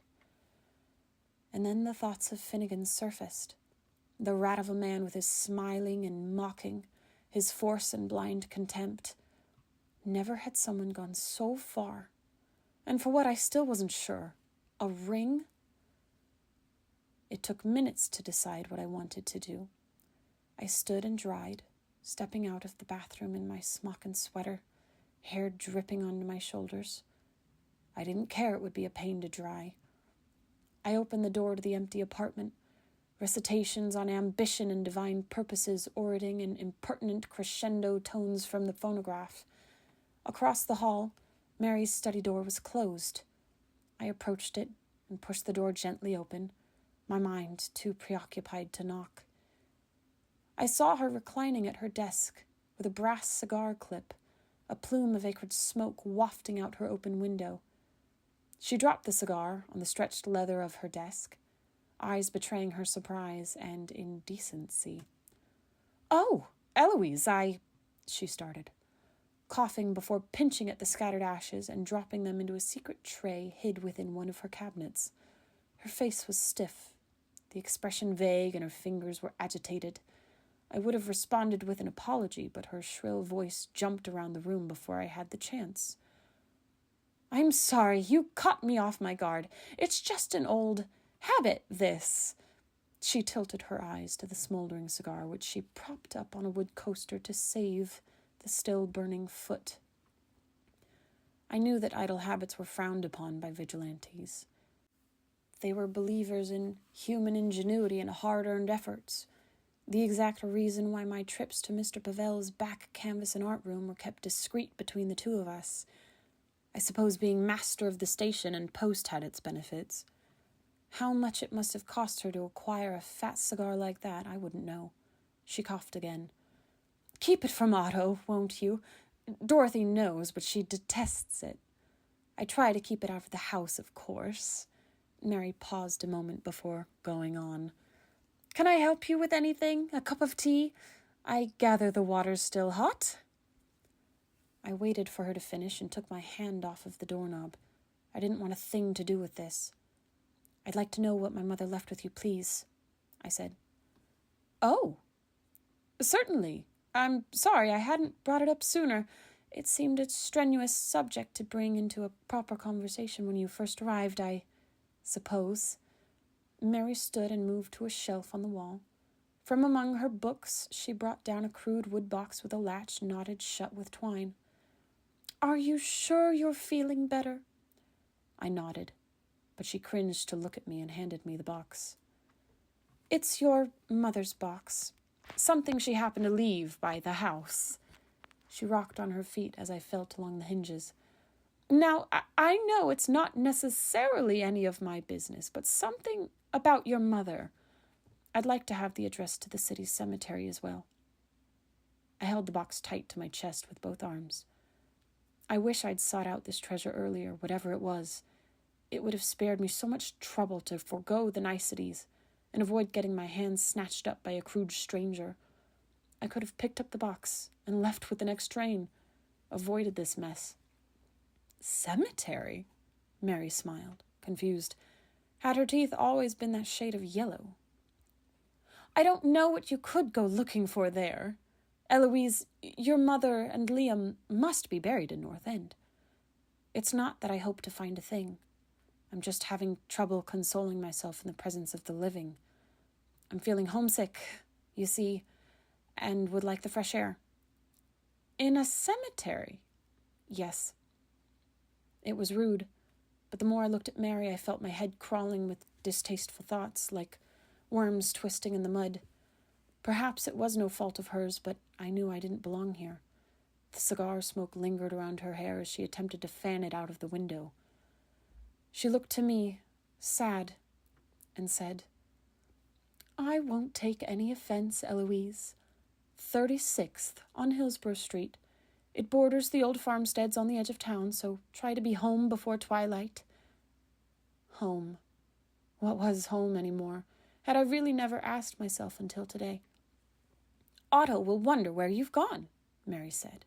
And then the thoughts of Finnegan surfaced. The rat of a man with his smiling and mocking, his force and blind contempt. Never had someone gone so far. And for what I still wasn't sure. A ring? It took minutes to decide what I wanted to do. I stood and dried, stepping out of the bathroom in my smock and sweater, hair dripping onto my shoulders. I didn't care it would be a pain to dry. I opened the door to the empty apartment, recitations on ambition and divine purposes orating in impertinent crescendo tones from the phonograph. Across the hall, Mary's study door was closed. I approached it and pushed the door gently open, my mind too preoccupied to knock. I saw her reclining at her desk with a brass cigar clip, a plume of acrid smoke wafting out her open window. She dropped the cigar on the stretched leather of her desk, eyes betraying her surprise and indecency. "Oh, Eloise, she started, coughing before pinching at the scattered ashes and dropping them into a secret tray hid within one of her cabinets. Her face was stiff, the expression vague, and her fingers were agitated. I would have responded with an apology, but her shrill voice jumped around the room before I had the chance. "I'm sorry, you caught me off my guard. It's just an old habit, this." She tilted her eyes to the smoldering cigar, which she propped up on a wood coaster to save the still-burning foot. I knew that idle habits were frowned upon by vigilantes. They were believers in human ingenuity and hard-earned efforts. The exact reason why my trips to Mr. Pavel's back canvas and art room were kept discreet between the two of us. I suppose being master of the station and post had its benefits. How much it must have cost her to acquire a fat cigar like that, I wouldn't know. She coughed again. "Keep it from Otto, won't you? Dorothy knows, but she detests it. I try to keep it out of the house, of course." Mary paused a moment before going on. "Can I help you with anything? A cup of tea? I gather the water's still hot?" I waited for her to finish and took my hand off of the doorknob. I didn't want a thing to do with this. "I'd like to know what my mother left with you, please," I said. "Oh, certainly. I'm sorry I hadn't brought it up sooner. It seemed a strenuous subject to bring into a proper conversation when you first arrived, I suppose." Mary stood and moved to a shelf on the wall. From among her books, she brought down a crude wood box with a latch knotted shut with twine. "Are you sure you're feeling better?" I nodded, but she cringed to look at me and handed me the box. "It's your mother's box. Something she happened to leave by the house." She rocked on her feet as I felt along the hinges. "Now, I know it's not necessarily any of my business, but something about your mother. I'd like to have the address to the city cemetery as well." I held the box tight to my chest with both arms. I wish I'd sought out this treasure earlier, whatever it was. It would have spared me so much trouble to forego the niceties and avoid getting my hands snatched up by a crude stranger. I could have picked up the box and left with the next train, avoided this mess. "Cemetery?" Mary smiled, confused. Had her teeth always been that shade of yellow? "I don't know what you could go looking for there. Eloise, your mother and Liam must be buried in North End. It's not that I hope to find a thing. I'm just having trouble consoling myself in the presence of the living. I'm feeling homesick, you see, and would like the fresh air." "In a cemetery?" "Yes." It was rude, But the more I looked at Mary, I felt my head crawling with distasteful thoughts, like worms twisting in the mud. Perhaps it was no fault of hers, but I knew I didn't belong here. The cigar smoke lingered around her hair as she attempted to fan it out of the window. She looked to me, sad, and said, "I won't take any offense, Eloise. 36th on Hillsborough Street. It borders the old farmsteads on the edge of town, so try to be home before twilight." Home. What was home anymore? Had I really never asked myself until today? "Otto will wonder where you've gone," Mary said.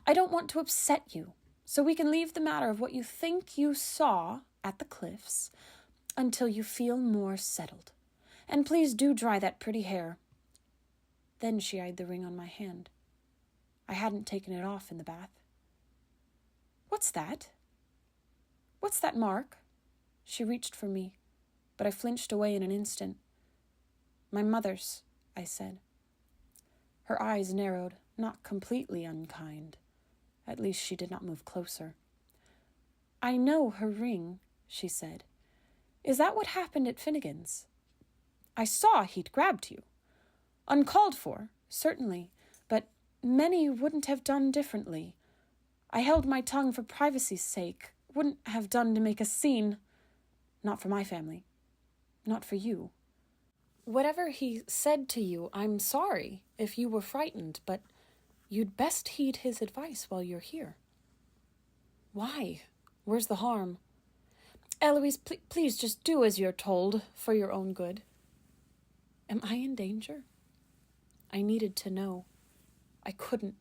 "I don't want to upset you, so we can leave the matter of what you think you saw at the cliffs until you feel more settled. And please do dry that pretty hair." Then she eyed the ring on my hand. I hadn't taken it off in the bath. "What's that? What's that mark?" She reached for me, but I flinched away in an instant. "My mother's," I said. Her eyes narrowed, not completely unkind. At least she did not move closer. "I know her ring," she said. "Is that what happened at Finnegan's? I saw he'd grabbed you. Uncalled for, certainly, but many wouldn't have done differently. I held my tongue for privacy's sake, wouldn't have done to make a scene. Not for my family. Not for you. Whatever he said to you, I'm sorry if you were frightened, but you'd best heed his advice while you're here." "Why? Where's the harm?" "Eloise, please just do as you're told, for your own good." Am I in danger? I needed to know. I couldn't.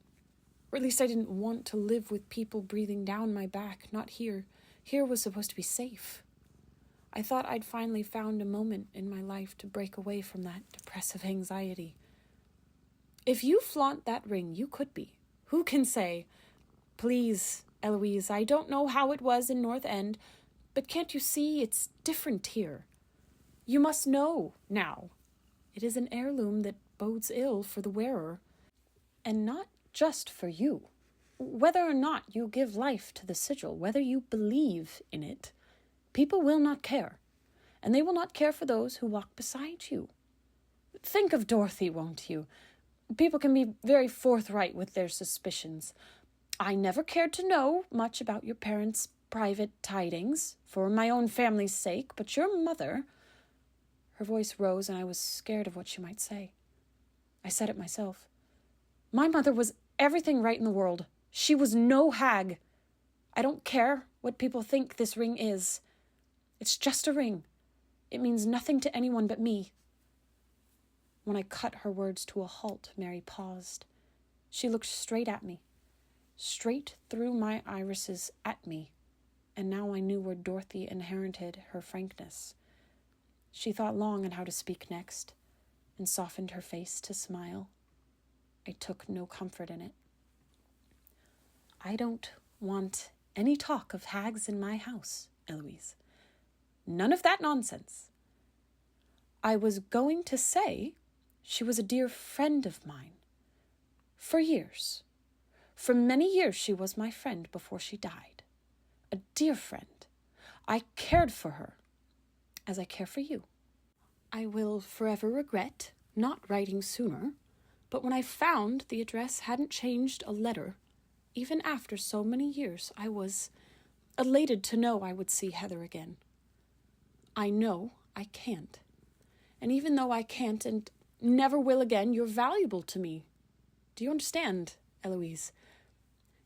Or at least I didn't want to live with people breathing down my back, not here. Here was supposed to be safe. I thought I'd finally found a moment in my life to break away from that depressive anxiety. "If you flaunt that ring, you could be. Who can say? Please, Eloise, I don't know how it was in North End, but can't you see it's different here? You must know now. It is an heirloom that bodes ill for the wearer, and not just for you. Whether or not you give life to the sigil, whether you believe in it, people will not care, and they will not care for those who walk beside you. Think of Dorothy, won't you? People can be very forthright with their suspicions. I never cared to know much about your parents' private tidings, for my own family's sake, but your mother—" Her voice rose, and I was scared of what she might say. I said it myself. "My mother was everything right in the world. She was no hag. I don't care what people think this ring is. It's just a ring. It means nothing to anyone but me." When I cut her words to a halt, Mary paused. She looked straight at me, straight through my irises at me, and now I knew where Dorothy inherited her frankness. She thought long on how to speak next, and softened her face to smile. I took no comfort in it. "I don't want any talk of hags in my house, Eloise. None of that nonsense. I was going to say she was a dear friend of mine. For years. For many years she was my friend before she died. A dear friend. I cared for her, as I care for you. I will forever regret not writing sooner, but when I found the address hadn't changed a letter, even after so many years, I was elated to know I would see Heather again. I know I can't. And even though I can't and never will again, you're valuable to me. Do you understand, Eloise?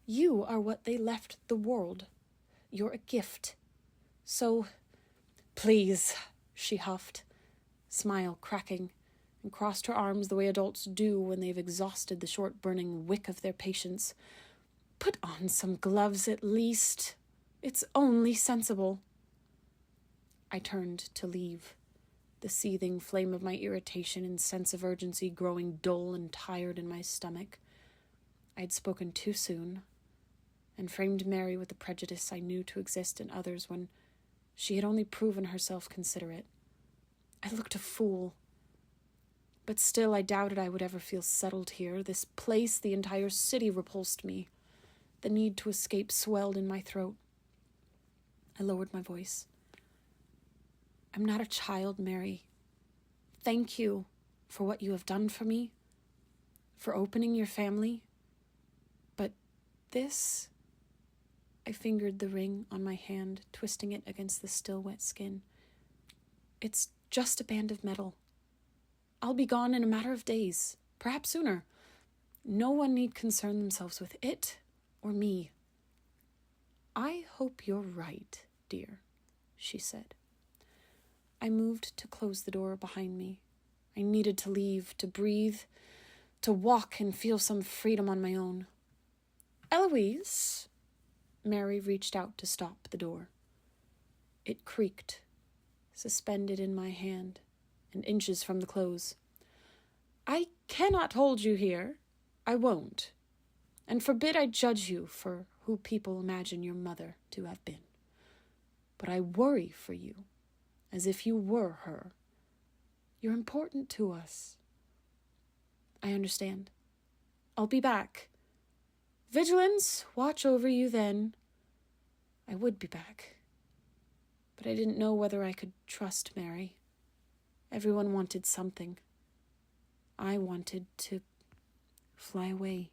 You are what they left the world. You're a gift. So, please, she huffed, smile cracking, and crossed her arms the way adults do when they've exhausted the short burning wick of their patience. Put on some gloves at least. It's only sensible. I turned to leave, the seething flame of my irritation and sense of urgency growing dull and tired in my stomach. I had spoken too soon, and framed Mary with the prejudice I knew to exist in others when she had only proven herself considerate. I looked a fool. But still I doubted I would ever feel settled here. This place, the entire city, repulsed me. The need to escape swelled in my throat. I lowered my voice. I'm not a child, Mary. Thank you for what you have done for me, for opening your family. But this... I fingered the ring on my hand, twisting it against the still wet skin. It's just a band of metal. I'll be gone in a matter of days, perhaps sooner. No one need concern themselves with it or me. I hope you're right, dear, she said. I moved to close the door behind me. I needed to leave, to breathe, to walk and feel some freedom on my own. Eloise... Mary reached out to stop the door. It creaked, suspended in my hand, and inches from the close. I cannot hold you here. I won't. And forbid I judge you for who people imagine your mother to have been. But I worry for you, as if you were her. You're important to us. I understand. I'll be back. Vigilance, watch over you then. I would be back. But I didn't know whether I could trust Mary. Everyone wanted something. I wanted to fly away.